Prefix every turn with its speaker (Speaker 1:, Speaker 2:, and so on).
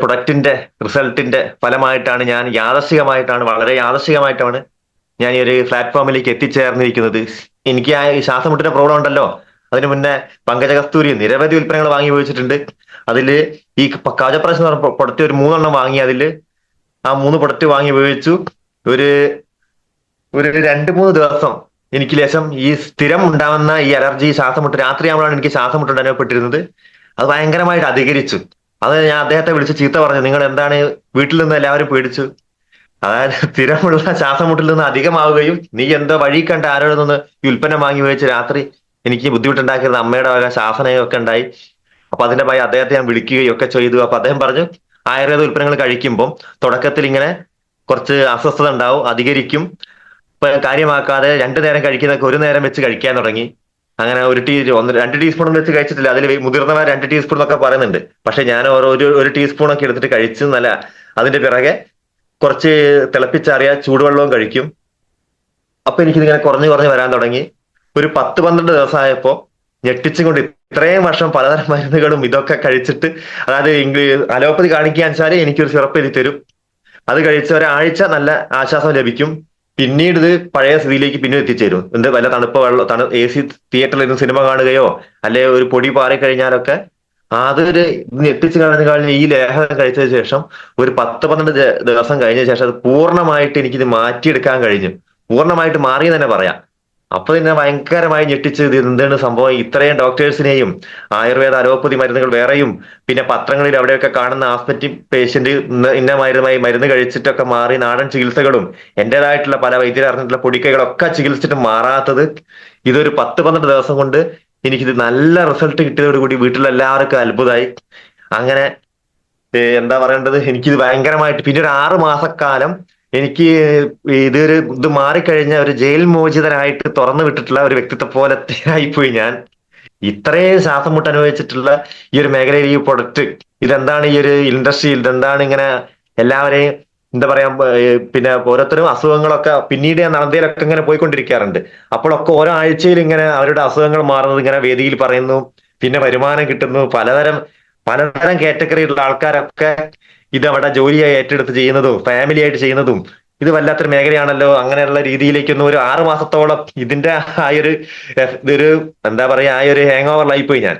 Speaker 1: പ്രൊഡക്റ്റിന്റെ റിസൾട്ടിന്റെ ഫലമായിട്ടാണ് ഞാൻ യാദൃശികമായിട്ടാണ് വളരെ യാദൃശികമായിട്ടാണ് ഞാൻ ഈ ഒരു പ്ലാറ്റ്ഫോമിലേക്ക് എത്തിച്ചേർന്നിരിക്കുന്നത്. എനിക്ക് ആ ഈ ശ്വാസമുട്ടിന്റെ പ്രോബ്ലം ഉണ്ടല്ലോ. അതിനു മുന്നേ പങ്കജ കസ്തൂരി നിരവധി ഉൽപ്പന്നങ്ങൾ വാങ്ങി ഉപയോഗിച്ചിട്ടുണ്ട്. അതില് ഈ കവചപ്രശ്നം എന്ന് പറഞ്ഞ പ്രൊഡക്റ്റ് ഒരു 3 വാങ്ങി. അതില് ആ 3 പ്രൊഡക്റ്റ് വാങ്ങി ഉപയോഗിച്ചു. ഒരു ഒരു 2-3 ദിവസം എനിക്ക് ലേശം ഈ സ്ഥിരം ഉണ്ടാവുന്ന ഈ അലർജി ശ്വാസമുട്ട് രാത്രിയാകുമ്പോഴാണ് എനിക്ക് ശ്വാസമുട്ട് അനുഭവപ്പെട്ടിരുന്നത്. അത് ഭയങ്കരമായിട്ട് അധികരിച്ചു. അത് ഞാൻ അദ്ദേഹത്തെ വിളിച്ച് ചീത്ത പറഞ്ഞു. നിങ്ങൾ എന്താണ്, വീട്ടിൽ നിന്ന് എല്ലാവരും പേടിച്ചു. അതായത് സ്ഥിരമുള്ള ശ്വാസമുട്ടിൽ നിന്ന് അധികമാവുകയും നീ എന്തോ വഴി കണ്ട ആരോട് നിന്ന് ഈ ഉൽപ്പന്നം വാങ്ങി ഉപയോഗിച്ച് രാത്രി എനിക്ക് ബുദ്ധിമുട്ടുണ്ടാക്കിയത് അമ്മയുടെ വക ശാസനയും ഒക്കെ ഉണ്ടായി. അപ്പൊ അതിന്റെ ഭയം അദ്ദേഹത്തെ ഞാൻ വിളിക്കുകയും ഒക്കെ ചെയ്തു. അപ്പൊ അദ്ദേഹം പറഞ്ഞു, ആയുർവേദ ഉൽപ്പന്നങ്ങൾ കഴിക്കുമ്പോൾ തുടക്കത്തിൽ ഇങ്ങനെ കുറച്ച് അസ്വസ്ഥത ഉണ്ടാവും, അധികരിക്കും. ഇപ്പൊ കാര്യമാക്കാതെ 2 നേരം കഴിക്കുന്നതൊക്കെ 1 നേരം വെച്ച് കഴിക്കാൻ തുടങ്ങി. അങ്ങനെ 2 ടീസ്പൂൺ വെച്ച് കഴിച്ചിട്ടില്ല. അതിൽ മുതിർന്നവർ 2 ടീസ്പൂൺ എന്നൊക്കെ പറയുന്നുണ്ട്. പക്ഷെ ഞാൻ ഒരു ടീസ്പൂൺ ഒക്കെ എടുത്തിട്ട് കഴിച്ചു. നല്ല അതിന്റെ പിറകെ കുറച്ച് തിളപ്പിച്ചാറിയ ചൂടുവെള്ളവും കഴിക്കും. അപ്പൊ എനിക്കിതിങ്ങനെ കുറഞ്ഞു കുറഞ്ഞ് വരാൻ തുടങ്ങി. ഒരു 10-12 ദിവസമായപ്പോ ഞെട്ടിച്ചും കൊണ്ട് ഇത്രയും വർഷം പലതരം മരുന്നുകളും ഇതൊക്കെ കഴിച്ചിട്ട്, അതായത് അലോപ്പതി കാണിക്കാൻ വെച്ചാൽ എനിക്കൊരു സിറപ്പ് എഴുതി തരും. അത് കഴിച്ച ഒരാഴ്ച നല്ല ആശ്വാസം ലഭിക്കും. പിന്നീട് ഇത് പഴയ സ്ഥിതിയിലേക്ക് പിന്നെ എത്തിച്ചേരും. എന്ത് വല്ല തണുപ്പ് വെള്ളം AC തിയേറ്ററിൽ ഇരുന്ന് സിനിമ കാണുകയോ അല്ലെ ഒരു പൊടി പാറി കഴിഞ്ഞാലൊക്കെ അതൊരു എത്തിച്ചു കഴിഞ്ഞ ഈ ലേഹം കഴിച്ചതിന് ശേഷം ഒരു 10-12 ദിവസം കഴിഞ്ഞ ശേഷം അത് പൂർണ്ണമായിട്ട് എനിക്കിത് മാറ്റിയെടുക്കാൻ കഴിഞ്ഞു. പൂർണ്ണമായിട്ട് മാറി എന്ന് തന്നെ പറയാം. അപ്പൊ തന്നെ ഭയങ്കരമായി ഞെട്ടിച്ച് ഇത് എന്താണ് സംഭവം, ഇത്രയും ഡോക്ടേഴ്സിനെയും ആയുർവേദ അലോപ്പതി മരുന്നുകൾ വേറെയും പിന്നെ പത്രങ്ങളിൽ അവിടെയൊക്കെ കാണുന്ന ആസ്മറ്റിക് പേഷ്യന്റ് ഇന്ന മരുന്ന് കഴിച്ചിട്ടൊക്കെ മാറി നാടൻ ചികിത്സകളും എന്റേതായിട്ടുള്ള പല വൈദ്യർ അറിഞ്ഞിട്ടുള്ള പൊടിക്കൈകളൊക്കെ ചികിത്സിച്ചിട്ട് മാറാത്തത് ഇതൊരു 10-12 ദിവസം കൊണ്ട് എനിക്കിത് നല്ല റിസൾട്ട് കിട്ടിയതോടുകൂടി വീട്ടിലെല്ലാവർക്കും അത്ഭുതമായി. അങ്ങനെ എന്താ പറയേണ്ടത്, എനിക്കിത് ഭയങ്കരമായിട്ട് പിന്നെ ഒരു 6 മാസക്കാലം എനിക്ക് ഇത് മാറിക്കഴിഞ്ഞ ഒരു ജയിൽ മോചിതനായിട്ട് തുറന്നു വിട്ടിട്ടുള്ള ഒരു വ്യക്തിത്വം പോലത്തെ ആയിപ്പോയി ഞാൻ. ഇത്രയും ശ്വാസം മുട്ട് അനുഭവിച്ചിട്ടുള്ള ഈ ഒരു മേഖലയിൽ ഈ പ്രൊഡക്റ്റ് ഇതെന്താണ്, ഈ ഒരു ഇൻഡസ്ട്രിയിൽ ഇതെന്താണ് ഇങ്ങനെ എല്ലാവരെയും എന്താ പറയാ, പിന്നെ ഓരോരുത്തരും അസുഖങ്ങളൊക്കെ പിന്നീട് ഞാൻ നടന്നതിലൊക്കെ ഇങ്ങനെ പോയിക്കൊണ്ടിരിക്കാറുണ്ട്. അപ്പോഴൊക്കെ ഓരോ ആഴ്ചയിൽ ഇങ്ങനെ അവരുടെ അസുഖങ്ങൾ മാറുന്നത് ഇങ്ങനെ വേദിയിൽ പറയുന്നു, പിന്നെ വരുമാനം കിട്ടുന്നു. പലതരം പലതരം കാറ്റഗറിയിലുള്ള ആൾക്കാരൊക്കെ ഇത് അവിടെ ജോലിയായി ഏറ്റെടുത്ത് ചെയ്യുന്നതും ഫാമിലി ആയിട്ട് ചെയ്യുന്നതും ഇത് വല്ലാത്തൊരു മേഖലയാണല്ലോ. അങ്ങനെയുള്ള രീതിയിലേക്കൊന്നും ഒരു 6 മാസത്തോളം ഇതിന്റെ ആ ഒരു ഇതൊരു എന്താ പറയാ ആ ഒരു ഹാങ് ഓവറിലായിപ്പോയി ഞാൻ.